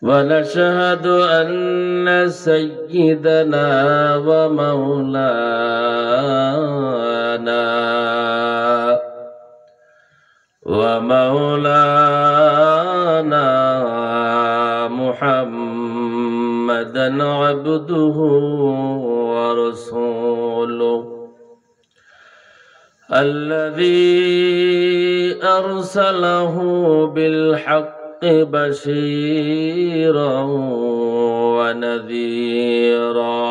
ونشهد أن سيدنا ومولانا محمدا عبده ورسوله الذي أرسله بالحق بشيرا ونذيرا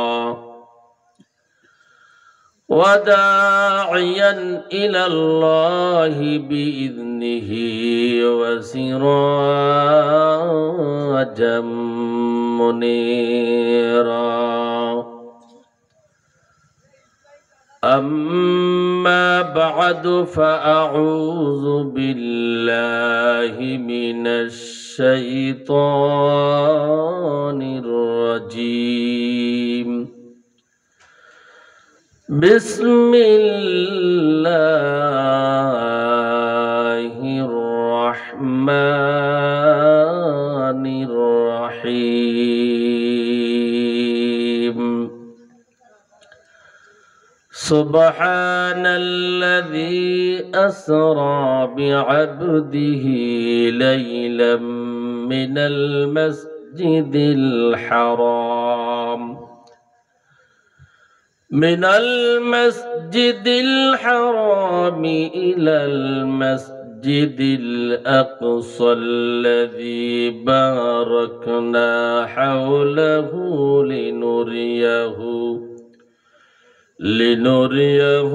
وداعيا إلى الله بإذنه وسراجا منيرا أما بعد فأعوذ بالله من الشيطان الرجيم بسم الله الرحمن الرحيم سبحان الذي أسرى بعبده ليلا من المسجد الحرام إلى المسجد الأقصى الذي باركنا حوله لنريه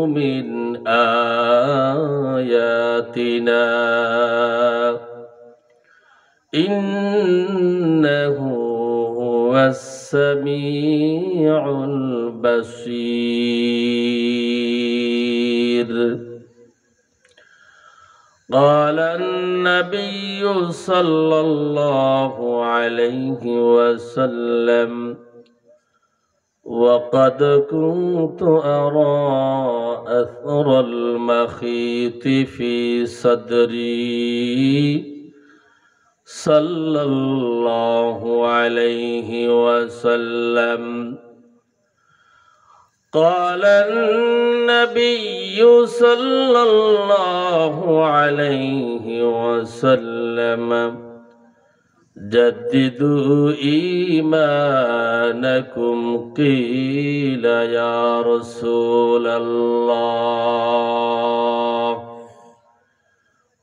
من آياتنا إنه هو السميع البصير قال النبي صلى الله عليه وسلم وقد كنت أرى أثر المخيط في صدري صلى الله عليه وسلم قال النبي صلى الله عليه وسلم جددوا إيمانكم قيل يا رسول الله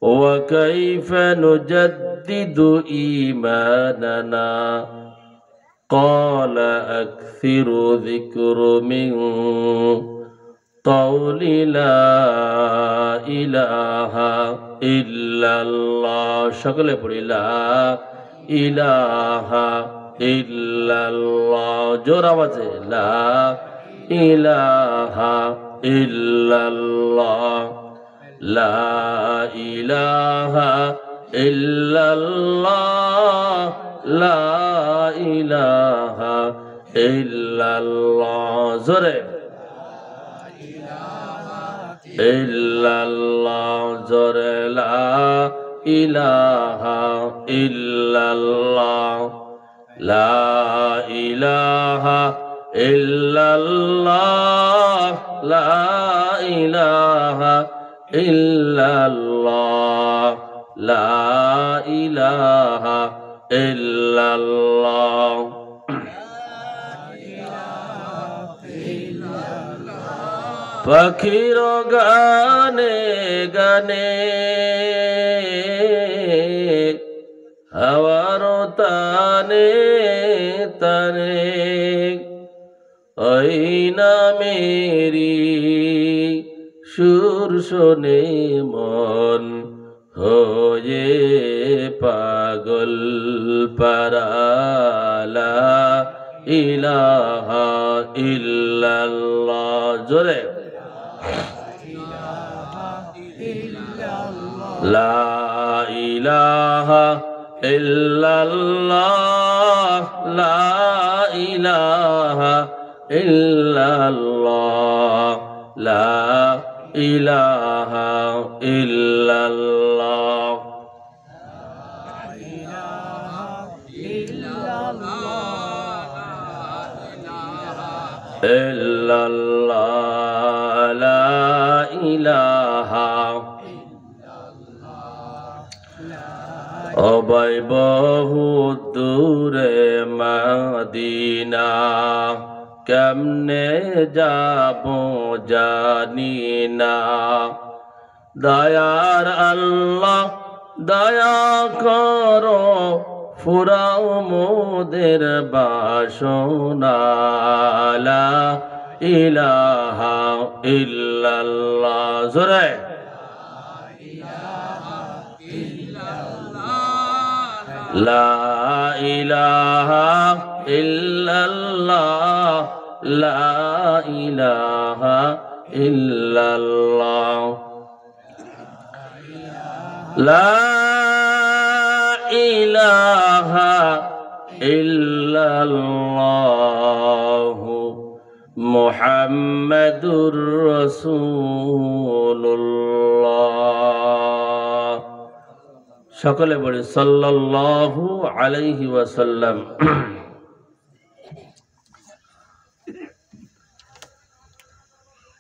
وكيف نجدد إيماننا قال أكثر ذكر من قول لا إله إلا الله شكله پڑھی لا إله إلا الله جور آواز ہے لا إله إلا الله لا إله إلا الله لا إله إلا الله زورے إلا الله زورے لا إله إلا الله لا إله إلا الله لا إله إلا الله لا إله إلا الله পাখির গানে গানে হাওয়ার তানে তানে ওই নামেরি সুর শোনে মন হয়ে পাগল পারালা ইলাহা ইল্লাল্লাহ জোরে লা ইলাহা ইল্লাল্লাহ লা ইলাহা ইল্লাল্লাহ লা ইলাহা ইল্লাল্লাহ ইল্লাল্লাহ লা ইলাহা অবাই বহু দূরে মদিনা কেমনে যাব জানি না দয়ার আল্লাহ দয়া করো ফুরাও মোদের বাসনা লা ইলাহা ইল্লাল্লাহ জোরে লা ইলাহা ইল্লাল্লাহ লা ইলাহা ইল্লাল্লাহ লা ইলাহা ইল্লাল্লাহ মুহাম্মাদুর রাসূলুল্লাহ সকলে বলি সাল্লাল্লাহু আলাইহি ওয়াসাল্লাম।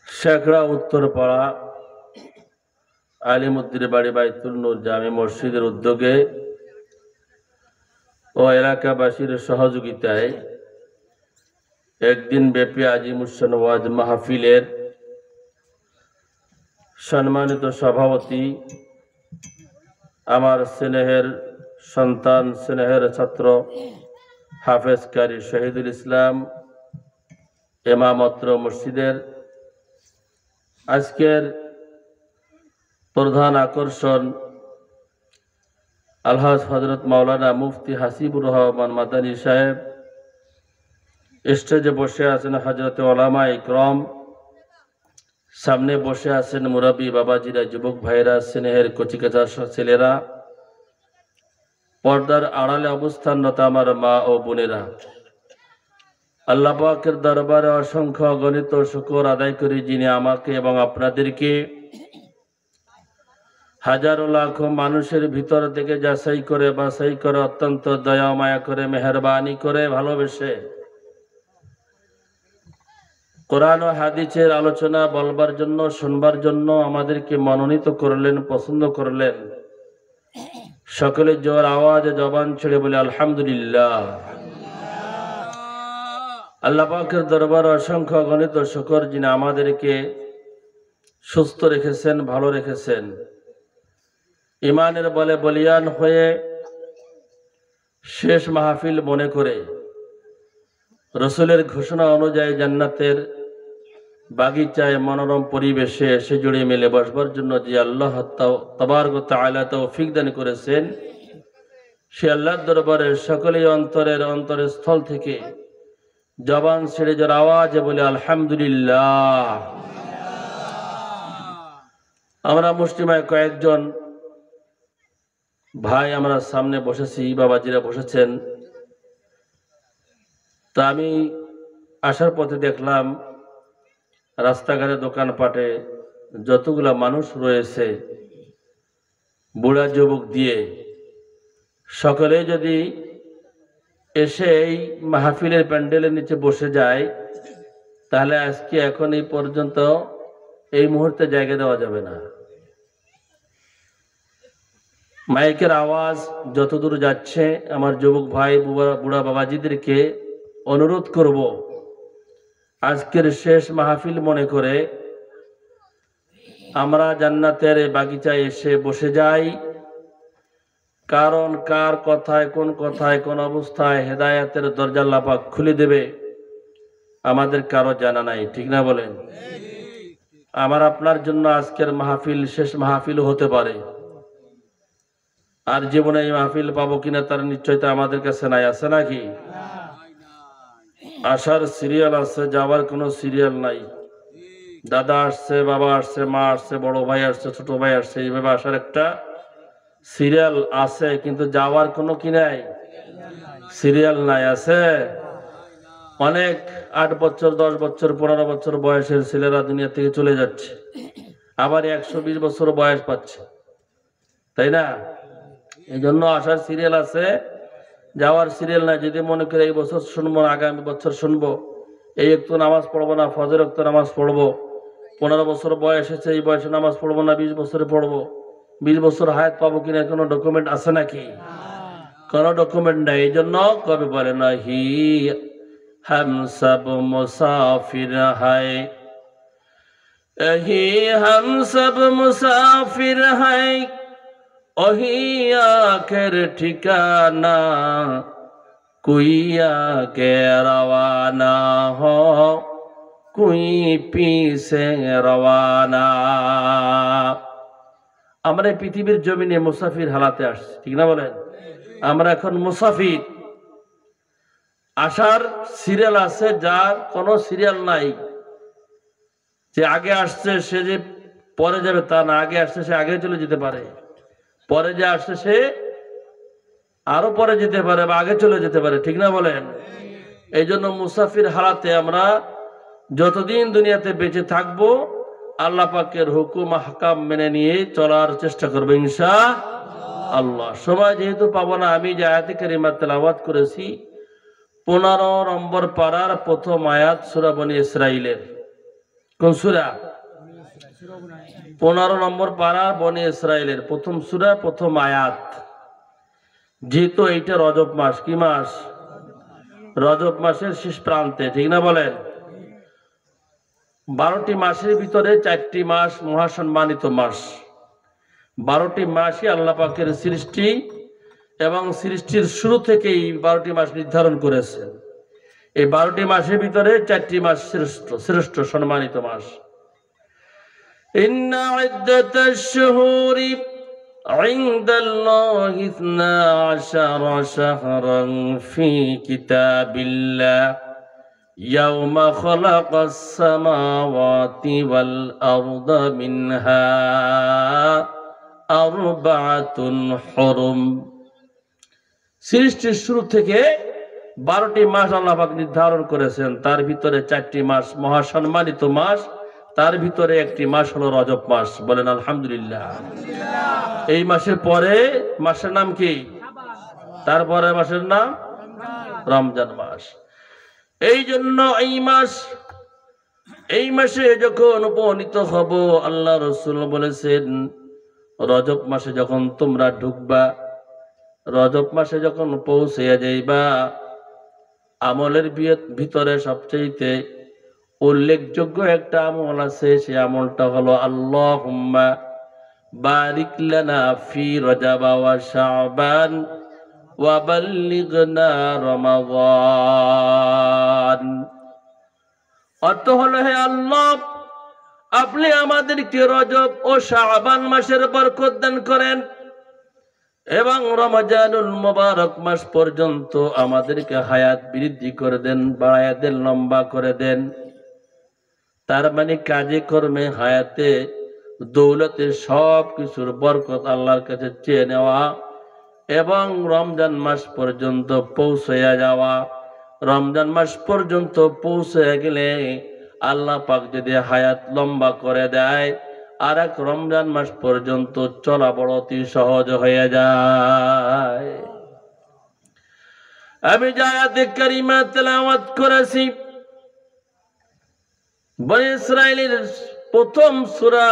শেখরা উত্তরপাড়া আলিমুদ্দির বাড়ি বাইতুল নূর জামে মসজিদের উদ্যোগে ও এলাকাবাসীর সহযোগিতায় একদিন ব্যাপী আজিমুসান ওয়াজ মাহফিলের সম্মানিত সভাপতি আমার স্নেহের সন্তান স্নেহের ছাত্র হাফেজ কারি শহীদুল ইসলাম ইমামত্র মসজিদের আজকের প্রধান আকর্ষণ আলহাজ হযরত মাওলানা মুফতি হাসিবুর রহমান মাদানী সাহেব, স্টেজে বসে আছেন হযরত ওলামা ইকরাম, সামনে বসে আছেন মুরব্বী বাবাজিরা, যুবক ভাইরা, স্নেহের কচিকাচা ছেলেরা, পর্দার আড়ালে অবস্থানরত আমার মা ও বোনেরা, আল্লাহ পাকের দরবারে অসংখ্য অগণিত শুকর আদায় করি যিনি আমাকে এবং আপনাদেরকে হাজারো লাখো মানুষের ভিতর থেকে যাচাই করে বাছাই করে অত্যন্ত দয়া মায়া করে মেহেরবানি করে ভালোবেসে কোরআন ও হাদিসের আলোচনা বলবার জন্য শুনবার জন্য আমাদেরকে মনোনীত করলেন, পছন্দ করলেন। সকলে জোর আওয়াজে জবান ছেড়ে বলে আলহামদুলিল্লাহ। আল্লাহ পাকের দরবারে অসংখ্য অগণিত শুকর যিনি আমাদেরকে সুস্থ রেখেছেন, ভালো রেখেছেন, ইমানের বলে বলিয়ান হয়ে শেষ মাহফিল মনে করে রসুলের ঘোষণা অনুযায়ী জান্নাতের বাগিচায় মনোরম পরিবেশে এসে জুড়ে মিলে বসবার জন্য যে আল্লাহ তাবারক ওয়া তাআলা তৌফিক দান করেছেন, সে আল্লাহর দরবারে সকলেই অন্তরের স্থল থেকে জবান ছেড়ে যার আওয়াজে বলে আলহামদুলিল্লাহ। আমরা মুসলিমায় কয়েকজন ভাই আমরা সামনে বসেছি, বাবাজিরা বসেছেন। তা আমি আসার পথে দেখলাম রাস্তাঘাটে দোকানপাটে যতগুলা মানুষ রয়েছে বুড়া যুবক দিয়ে সকলে যদি এসে এই মাহফিলের প্যান্ডেলের নিচে বসে যায় তাহলে আজকে এখন এই পর্যন্ত এই মুহূর্তে জায়গা দেওয়া যাবে না। মাইকের আওয়াজ যতদূর যাচ্ছে আমার যুবক ভাই বুড়া বাবাজিদেরকে অনুরোধ করব আজকের শেষ মাহফিল মনে করে আমরা জান্নাতের এই বাগিচায় এসে বসে যাই। কারণ কার কথায় কোন অবস্থায় হেদায়েতের দরজা আল্লাহ পাক খুলে দেবে আমাদের কারো জানা নাই, ঠিক না বলেন? আমার আপনার জন্য আজকের মাহফিল শেষ মাহফিল হতে পারে, আর জীবনে এই মাহফিল পাবো কিনা তার নিশ্চয়তা আমাদের কাছে নাই, আছে নাকি? আসার সিরিয়াল আছে, যাওয়ার কোনো সিরিয়াল নাই। দাদা আসছে, বাবা আসছে, মা আসছে, বড় ভাই আসছে, ছোট ভাই আসছে, এইভাবে আসার একটা সিরিয়াল আছে, কিন্তু যাওয়ার কোনো কি নাই, সিরিয়াল নাই। আছে অনেক 8 বছর 10 বছর 15 বছর বয়সের ছেলেরা দুনিয়া থেকে চলে যাচ্ছে, আবার 120 বছর বয়স পাচ্ছে, তাই না? এই জন্য আসার সিরিয়াল আছে, যাওয়ার সিরিয়াল নাই। যদি মনে করে এই বছর শুনবো, আগামী বছর শুনবো, এই একটু নামাজ পড়বো না, ফজর একটু নামাজ পড়বো, 15 বছর বয়স এসেছে, এই বয়সে নামাজ পড়বো না, 20 বছরে পড়বো, 20 বছর হায়াত পাবো কিনা কোনো ডকুমেন্ট আছে নাকি? কোনো ডকুমেন্ট নাই। এই জন্য কবি বলে না, হি হাম সব মুসাফির হায়, হি হাম সব মুসাফির হায়, ওহি আখের ঠিকানা, কুই আগে রওয়ানা হো, কুই পিছে রওয়ানা। আমরা পৃথিবীর জমিনে মুসাফির হালাতে আসছি, ঠিক না বলেন? আমরা এখন মুসাফির। আসার সিরিয়াল আছে, যার কোনো সিরিয়াল নাই, যে আগে আসছে সে যে পরে যাবে তা না, আগে আসছে সে আগে চলে যেতে পারে, পরে যে আসছে সে আরো পরে যেতে পারে বা আগে চলে যেতে পারে, ঠিক না বলেন? এই জন্য মুসাফির হালাতে আমরা যতদিন দুনিয়াতে বেঁচে থাকবো আল্লাহ পাকের হুকুম হাকাম মেনে নিয়ে চলার চেষ্টা করবো ইনশাআল্লাহ। সময় যেহেতু পাবো না, আমি যে আয়াতে কারিমা তেলাওয়াত করেছি 15 নম্বর পারার প্রথম আয়াত সূরা বনী ইসরাইলের। কোন সূরা? 15 নম্বর পারার বনী ইসরাইলের প্রথম সূরা, প্রথম আয়াত। যেহেতু এইটা রজব মাস, কি মাস? রজব মাসের শেষ প্রান্তে, ঠিক না বলেন? 12টি মাসের ভিতরে 4টি মাস মহাসম্মানিত মাস। 12টি মাসই আল্লাহ পাকের সৃষ্টি, এবং সৃষ্টির শুরু থেকেই 12টি মাস নির্ধারণ করেছেন। এই 12টি মাসের ভিতরে 4টি মাস শ্রেষ্ঠ সম্মানিত মাস। ইন্না ইদ্দাতাশ শুহুরি ইনদাল্লাহি 12 শাহরান ফি কিতাবিল্লাহ ইয়াওমা খালাকাস সামাওয়াতি ওয়াল আরদা মিনহা আরবাআতুন হুরুম। সৃষ্টির শুরু থেকে 12টি মাস আল্লাহ পাক নির্ধারণ করেছেন, তার ভিতরে 4টি মাস মহাসম্মানিত মাস, তার ভিতরে একটি মাস হলো রজব মাস। বলেন আলহামদুলিল্লাহ। এই মাসের পরে মাসের নাম কি? তারপরে মাসের নাম রমজান মাস। এই জন্য এই মাসে যখন উপনীত হব, আল্লাহ রাসূল বলেছেন রজব মাসে যখন তোমরা ঢুকবা, রজব মাসে যখন পৌঁছে যাইবা, আমলের ভিতরে সবচেয়ে উল্লেখযোগ্য একটা আমল আছে, সে আমলটা হলো আল্লাহুম্মা বারিক লানা ফি রজব ওয়া শাবান ওয়া বাল্লিগনা রমাদান। অর্থ হলো, হে আল্লাহ, আপনি আমাদেরকে রজব ও শাবান মাসের বরকত দান করেন এবং রমজানুল মুবারক মাস পর্যন্ত আমাদেরকে হায়াত বৃদ্ধি করে দেন, বাড়ায়া দেন, লম্বা করে দেন। তার মানে কাজে কর্মে, হায়াতে, দৌলতে সব কিছুর বরকত আল্লাহর কাছে চেয়ে নেওয়া এবং রমজান মাস পর্যন্ত পৌঁছে যাওয়া। রমজান মাস পর্যন্ত পৌঁছে গেলে আল্লাহ পাক যদি হায়াত লম্বা করে দেয়, আর এক রমজান মাস পর্যন্ত চলা বড় অতি সহজ হয়ে যায়। আমি যে আয়াতে কারিমা তেলাওয়াত করেছি বনী ইসরাইলের প্রথম সূরা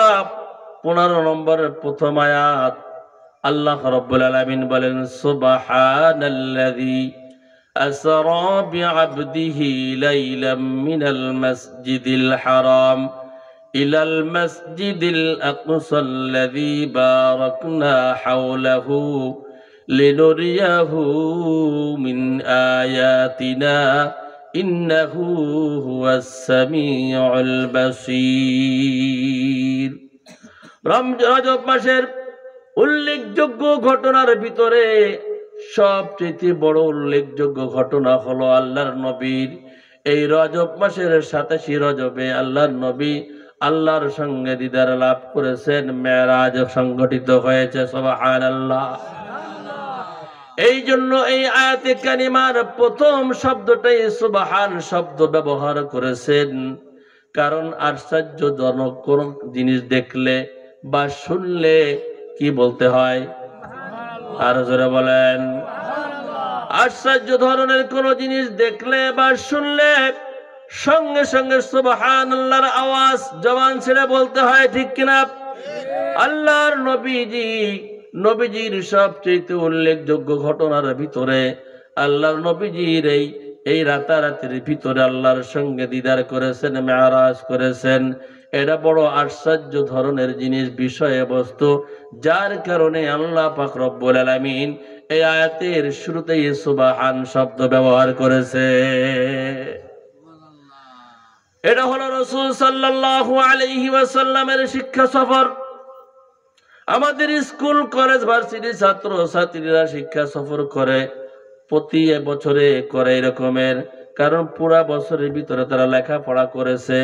15 নম্বরের প্রথম আয়াত, আল্লাহ রাব্বুল আলামিন বলেন সুবহানাল্লাযী আসরা বিআবদিহি লাইলাম মিনাল মাসজিদিল হারাম ইলাল মাসজিদিল আকসাল্লাযী বারাকনা হাওলাহু লিনুরিয়াহু মিন আয়াতিনা ইন্নাহু হুয়াস সামিউল বাসীর। রজব মাসের উল্লেখযোগ্য ঘটনার ভিতরে সবচেয়ে বড় উল্লেখযোগ্য ঘটনা হলো আল্লাহর নবীর এই রজব মাসের 27 রজবে আল্লাহর নবী আল্লাহর সঙ্গে দিদার লাভ করেছেন, মেরাজ সংঘটিত হয়েছে। সুবহানাল্লাহ। এই জন্য এই আয়াতে কারিমার প্রথম শব্দটাই সুবহান শব্দ ব্যবহার করেছেন, কারণ আশ্চর্যজনক কোন জিনিস দেখলে বা শুনলে কি বলতে হয়? আর জোরে বলেন। আশ্চর্য ধরনের কোন জিনিস দেখলে বা শুনলে সঙ্গে সঙ্গে সুবহানাল্লাহর আওয়াজ জবান ছেড়ে বলতে হয়, ঠিক কিনা? আল্লাহর নবীজির সবচেয়ে উল্লেখযোগ্য ঘটনার ভিতরে আল্লাহর নবীজির এই রাতারাতির ভিতরে আল্লাহর সঙ্গে দিদার করেছেন, মেরাজ করেছেন। এটা বড় আশ্চর্য ধরনের জিনিস, বিষয়বস্তু, যার কারণে আল্লাহ পাক রব্বুল আলামিন এই আয়াতের শুরুতেই সুবহান শব্দ ব্যবহার করেছে। এটা হলো রাসূল সাল্লাল্লাহু আলাইহি ওয়াসাল্লামের শিক্ষা সফর। আমাদের স্কুল কলেজ ভার্সিটি ছাত্র ছাত্রীরা শিক্ষা সফর করে, প্রতি বছরে করে এরকমের, কারণ পুরা বছরের ভিতরে তারা লেখাপড়া করেছে,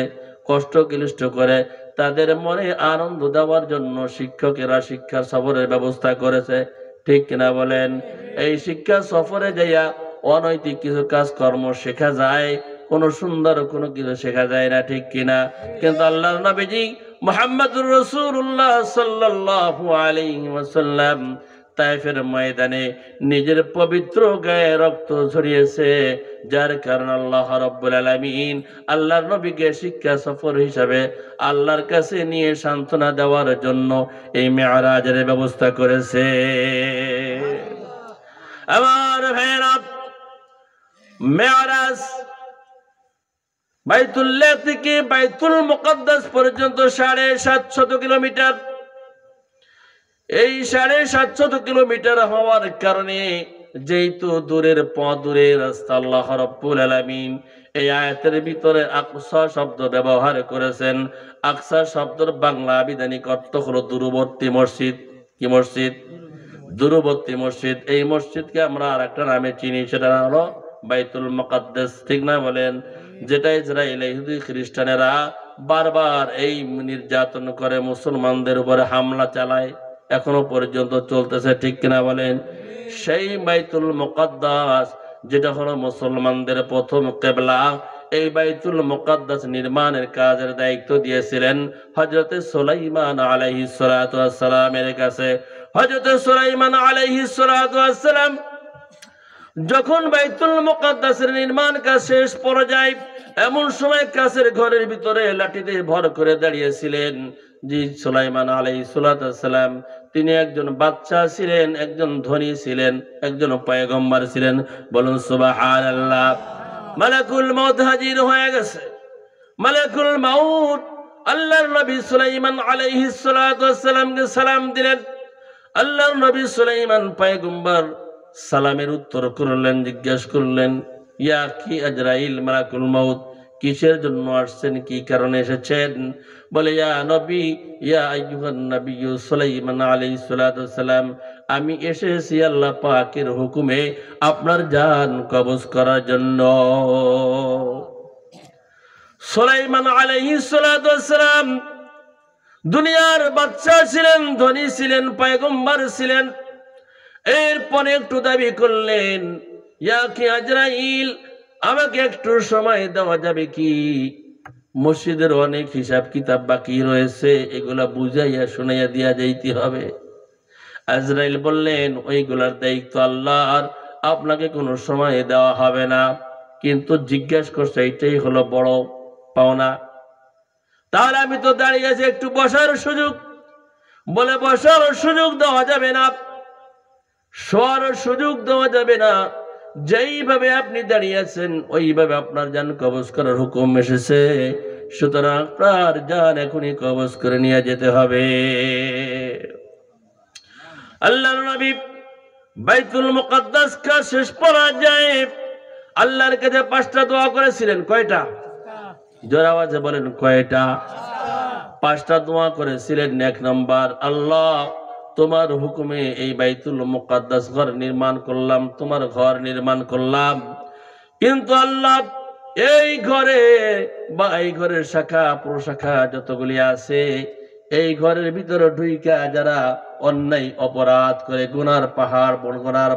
কষ্ট ক্লিষ্ট করে, তাদের মনে আনন্দ দেওয়ার জন্য শিক্ষকেরা শিক্ষা সফরের ব্যবস্থা করেছে, ঠিক কিনা বলেন? এই শিক্ষা সফরে যাইয়া অনৈতিক কিছু কাজকর্ম শেখা যায়, কোন সুন্দর কোনো কিছু শেখা যায় না, ঠিক কিনা? কিন্তু আল্লাহর নবীজি মুহাম্মদুর রাসূলুল্লাহ সাল্লাল্লাহু আলাইহি ওয়াসাল্লাম তায়েফের ময়দানে নিজের পবিত্র গায়ে রক্ত ঝরিয়েছে, যার কারণে আল্লাহ রাব্বুল আলামিন আল্লাহর নবীকে শিক্ষা সফর হিসাবে আল্লাহর কাছে নিয়ে সান্ত্বনা দেওয়ার জন্য এই মেরাজের ব্যবস্থা করেছে। আমার ভাইরা, মেরাজ বাইতুল্লাহ থেকে বাইতুল মুকদ্দাস পর্যন্ত 750 কিলোমিটার। এই 750 কিলোমিটার হওয়ার কারণে যেহেতু দূরের রাস্তা, আল্লাহ রাব্বুল আলামিন এই আয়াতের ভিতরে আকসা শব্দ ব্যবহার করেছেন। আকসা শব্দের বাংলা আবিধানিক অর্থ হলো দূরবর্তী মসজিদ। কি মসজিদ? দূরবর্তী মসজিদ। এই মসজিদকে আমরা আরেকটা নামে চিনি, সেটা হলো বাইতুল মুকদ্দাস, ঠিক না বলেন? যেটা ইসরায়েল ইহুদি খ্রিস্টানেরা বারবার এই নির্যাতন করে, মুসলমানদের উপরে হামলা চালায়, এখনো পর্যন্ত চলতেছে, ঠিক কিনা বলেন? সেই বাইতুল মুকদ্দাস যেটা হলো মুসলমানদের প্রথম কিবলা, এই বাইতুল মুকদ্দাস নির্মাণের কাজের দায়িত্ব দিয়েছিলেন হযরত সুলাইমান আলাইহিস সালাতু ওয়াস সালামের কাছে। হযরত সুলাইমান আলাইহিস সালাতু ওয়াস সালাম যখন বাইতুল মুকদ্দাসের নির্মাণ কাজ শেষ পর্যায়ে, এমন সময় কাছের ঘরের ভিতরে লাঠিতে ভর করে দাঁড়িয়েছিলেন জি সুলাইমান আলাইহিস সালাতু ওয়াস সালাম। তিনি একজন বাচ্চা ছিলেন, একজন ধনী ছিলেন, একজন পয়গম্বর ছিলেন। বলুন সুবহানাল্লাহ। মালাকুল মউত হাজির হয়ে গেছে। মালাকুল মউত আল্লাহর নবী সুলাইমান আলাইহিস সালাতু ওয়াস সালামকে সালাম দিলেন। আল্লাহর নবী সুলাইমান পয়গম্বর সালামের উত্তর করলেন, জিজ্ঞাসা করলেন, ইয়া কি আজরাইল, মালাকুল মউত কিসের জন্য আসছেন, কি কারণে এসেছেন? বলে, ইয়া নবী, ইয়া আইয়ুহান নবী সুলাইমান আলাইহিস সালাতু ওয়াস সালাম, আমি এসেছি আল্লাহ পাকের হুকুমে আপনার জান কবজ করার জন্য। সুলাইমান আলাইহিস সালাতু ওয়াস সালাম দুনিয়ার বাদশা ছিলেন, ধনী ছিলেন, পয়গম্বর ছিলেন। এরপরে একটু দাবি করলেন, ইয়া কি আজরাইল, আমাকে একটু সময় দেওয়া যাবে কি? মসজিদের অনেক হিসাব কিতাব বাকি রয়েছে, এগুলা বুঝাইয়া শুনাইয়া দিয়া যাইতে হবে। আজরাইল বললেন, ওইগুলার দায়িত্ব আল্লাহর, আপনাকে কোনো সময় দেওয়া হবে না। কিন্তু জিজ্ঞাসা করছে, এটাই হলো বড় পাওনা। তাহলে আমি তো দাঁড়িয়ে আছি, একটু বসার সুযোগ। বলে, বসার সুযোগ দেওয়া যাবে না, শোয়ার সুযোগ দেওয়া যাবে না। যেইভাবে আপনি দাঁড়িয়ে আছেন ওইভাবে আপনার জান কবজ করার হুকুম এসেছে, সুতরাং আপনার জান এখনই কবজ করে নিয়ে যেতে হবে। আল্লাহর নবী বাইতুল মুকদ্দাস কাজ শেষ পর্যায়ে আল্লাহর কাছে 5টা দোয়া করেছিলেন। কয়টা? জোরে আওয়াজে বলেন, কয়টা? 5টা দোয়া করেছিলেন। 1 নম্বর, আল্লাহ তোমার হুকুমে এই বাইতুল মুকদ্দাস ঘর নির্মাণ করলাম, তোমার ঘর নির্মাণ করলাম, কিন্তু আল্লাহ এই ঘরে বা এই ঘরের শাখা প্রশাখা যতগুলি আছে, এই ঘরের ভিতরে ঢুইকা যারা অন্যায় অপরাধ করে, গুনার পাহাড়, গুনার